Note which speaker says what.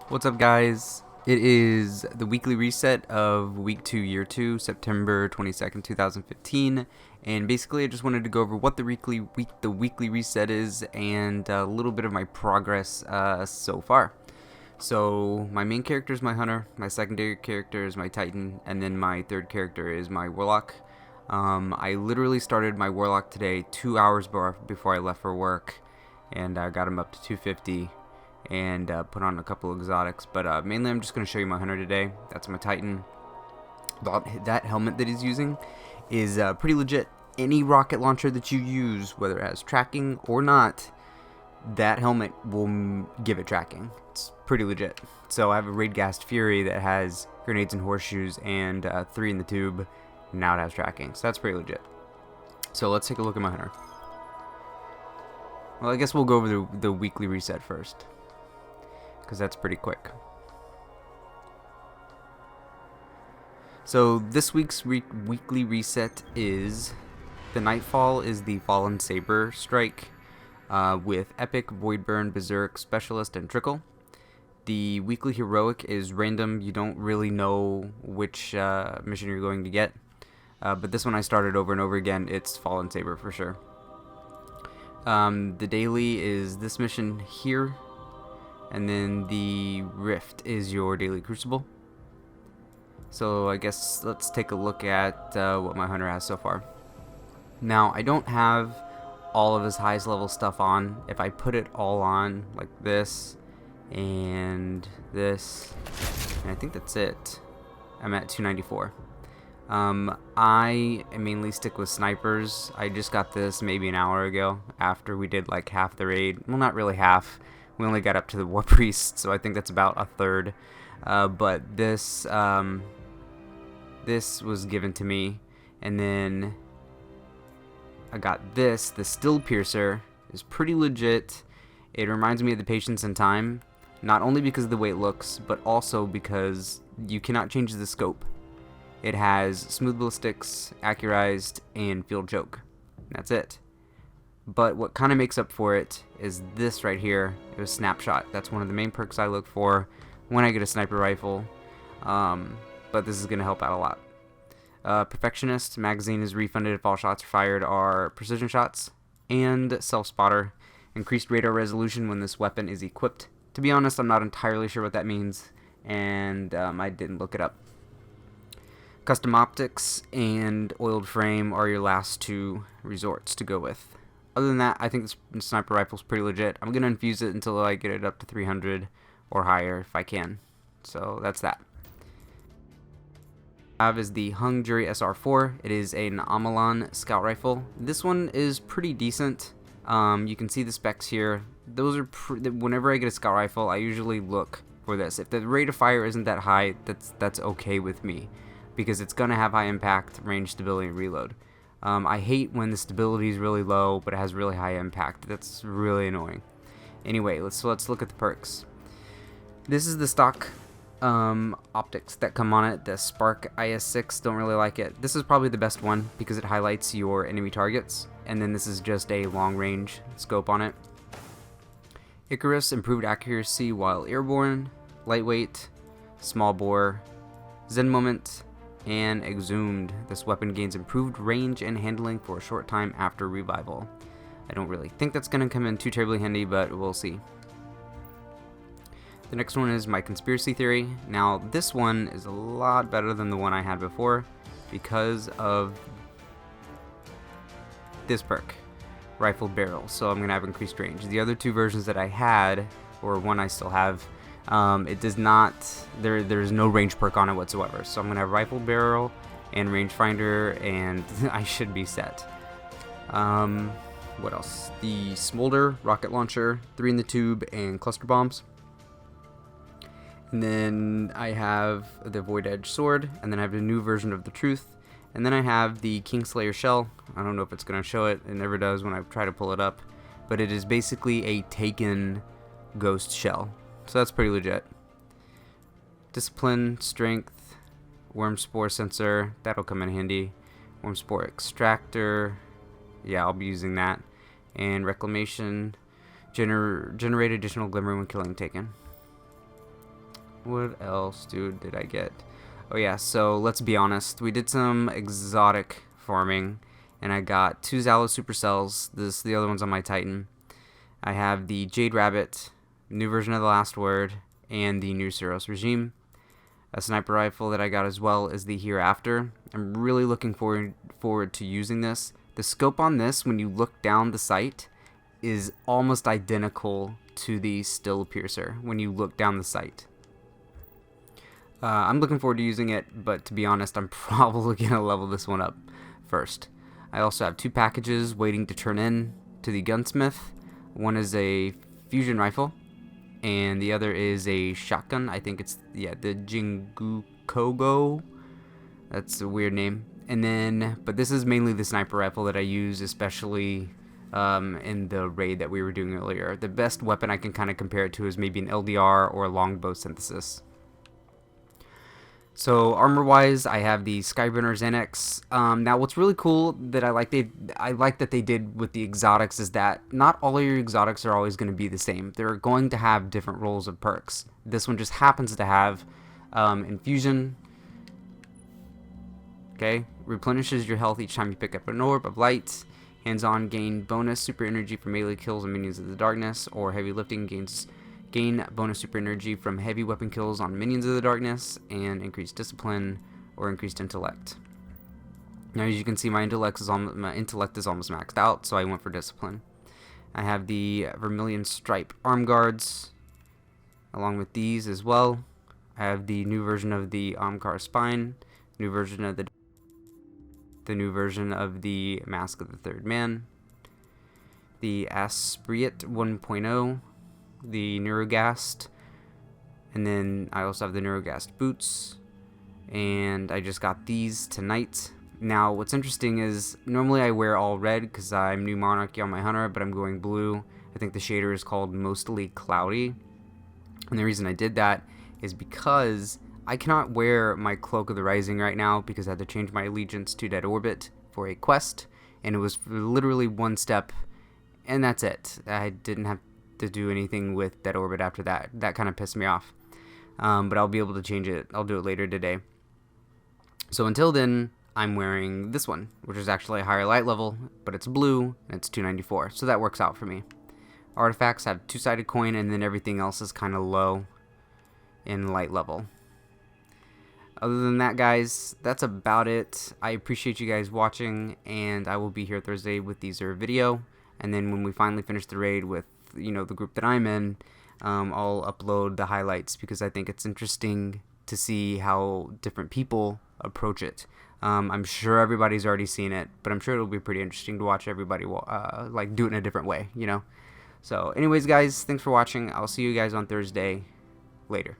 Speaker 1: What's up, guys? It is the weekly reset of week 2, year 2, September 22nd, 2015. And basically, I just wanted to go over what the weekly reset is and a little bit of my progress so far. So, my main character is my hunter, my secondary character is my titan, and then my third character is my warlock. I literally started my warlock today 2 hours before I left for work, and I got him up to 250. And put on a couple of exotics, but mainly I'm just going to show you my hunter today. That's my titan. That helmet that he's using is pretty legit. Any rocket launcher that you use, whether it has tracking or not, that helmet will give it tracking. It's pretty legit. So I have a Raid-Gassed Fury that has grenades and horseshoes and 3 in the tube. Now it has tracking, so that's pretty legit. So let's take a look at my hunter. Well, I guess we'll go over the weekly reset first, because that's pretty quick. So this week's weekly reset is the Nightfall is the Fallen Saber strike with Epic, Voidburn, Berserk, Specialist, and Trickle. The weekly heroic is random. You don't really know which mission you're going to get, but this one I started over and over again. It's Fallen Saber for sure. The daily is this mission here. And then the Rift is your daily crucible. So I guess let's take a look at what my hunter has so far. Now, I don't have all of his highest level stuff on. If I put it all on, like this, and this, and I think that's it, I'm at 294. I mainly stick with snipers. I just got this maybe an hour ago after we did like half the raid. Well, not really half. We only got up to the War Priest, so I think that's about a third. But this was given to me, and then I got this. The Still Piercer is pretty legit. It reminds me of the Patience and Time, not only because of the way it looks, but also because you cannot change the scope. It has smooth ballistics, accurized, and field choke. That's it. But what kind of makes up for it is this right here. It was Snapshot. That's one of the main perks I look for when I get a sniper rifle. But this is going to help out a lot. Perfectionist magazine is refunded if all shots fired are precision shots. And Self-Spotter. Increased radar resolution when this weapon is equipped. To be honest, I'm not entirely sure what that means, and I didn't look it up. Custom optics and oiled frame are your last two resorts to go with. Other than that, I think the sniper rifle's pretty legit. I'm going to infuse it until I get it up to 300 or higher if I can. So that's that. I have is the Hung Jury SR4. It is an Amalan scout rifle. This one is pretty decent. You can see the specs here. Those are whenever I get a scout rifle, I usually look for this. If the rate of fire isn't that high, that's okay with me, because it's going to have high impact, range, stability, and reload. I hate when the stability is really low, but it has really high impact. That's really annoying. Anyway, let's look at the perks. This is the stock optics that come on it. The Spark IS-6, don't really like it. This is probably the best one because it highlights your enemy targets. And then this is just a long range scope on it. Icarus, improved accuracy while airborne, lightweight, small bore, Zen Moment, and Exhumed. This weapon gains improved range and handling for a short time after revival. I don't really think that's going to come in too terribly handy, but we'll see. The next one is my Conspiracy Theory. Now, this one is a lot better than the one I had before because of this perk, Rifled Barrel. So I'm going to have increased range. The other two versions that I had, or one I still have, it does not, there's no range perk on it whatsoever. So I'm going to have Rifled Barrel and Rangefinder, and I should be set. What else? The Smolder Rocket Launcher, 3 in the tube, and Cluster Bombs. And then I have the Void Edge Sword, and then I have a new version of the Truth. And then I have the Kingslayer Shell. I don't know if it's going to show it. It never does when I try to pull it up. But it is basically a Taken Ghost Shell. So that's pretty legit. Discipline, Strength, Worm Spore Sensor. That'll come in handy. Worm Spore Extractor. Yeah, I'll be using that. And Reclamation. Generate additional Glimmer when killing Taken. What else, dude, did I get? Oh yeah, so let's be honest. We did some exotic farming, and I got 2 Zalo supercells. The other one's on my Titan. I have the Jade Rabbit, new version of the Last Word, and the new Suros regime. A sniper rifle that I got as well is the Hereafter. I'm really looking forward to using this. The scope on this, when you look down the sight, is almost identical to the Still Piercer when you look down the sight. I'm looking forward to using it, but to be honest, I'm probably going to level this one up first. I also have 2 packages waiting to turn in to the gunsmith. One is a fusion rifle, and the other is a shotgun. I think it's, yeah, the Jingukogo. That's a weird name. And then, but this is mainly the sniper rifle that I use, especially in the raid that we were doing earlier. The best weapon I can kind of compare it to is maybe an LDR or a longbow synthesis. So armor-wise, I have the Skyburner Xanax. Now, what's really cool that I like that they did with the exotics is that not all of your exotics are always going to be the same. They're going to have different roles of perks. This one just happens to have infusion. Okay, replenishes your health each time you pick up an orb of light. Hands-on gain bonus super energy from melee kills and minions of the darkness, or heavy lifting gain bonus super energy from heavy weapon kills on minions of the darkness, and increased discipline or increased intellect. Now, as you can see, my intellect is almost maxed out, so I went for discipline. I have the Vermilion Stripe arm guards, along with these as well. I have the new version of the Omkar Spine, new version of the new version of the Mask of the Third Man, the Aspriet 1.0, the Neurogast, and then I also have the Neurogast boots, and I just got these tonight. Now, what's interesting is normally I wear all red because I'm New Monarchy on my Hunter, but I'm going blue. I think the shader is called Mostly Cloudy, and the reason I did that is because I cannot wear my Cloak of the Rising right now because I had to change my allegiance to Dead Orbit for a quest, and it was literally one step, and that's it. I didn't have to do anything with Dead Orbit after that. That kind of pissed me off, but I'll be able to change it. I'll do it later today. So until then, I'm wearing this one, which is actually a higher light level, but it's blue, and it's 294, so that works out for me. Artifacts have 2-sided coin, and then everything else is kind of low in light level. Other than that, guys, that's about it. I appreciate you guys watching, and I will be here Thursday with the Zerv video, and then when we finally finish the raid with, you know, the group that I'm in, I'll upload the highlights because I think it's interesting to see how different people approach it. I'm sure everybody's already seen it, but I'm sure it'll be pretty interesting to watch everybody like do it in a different way, you know. So anyways, guys, thanks for watching. I'll see you guys on Thursday. Later.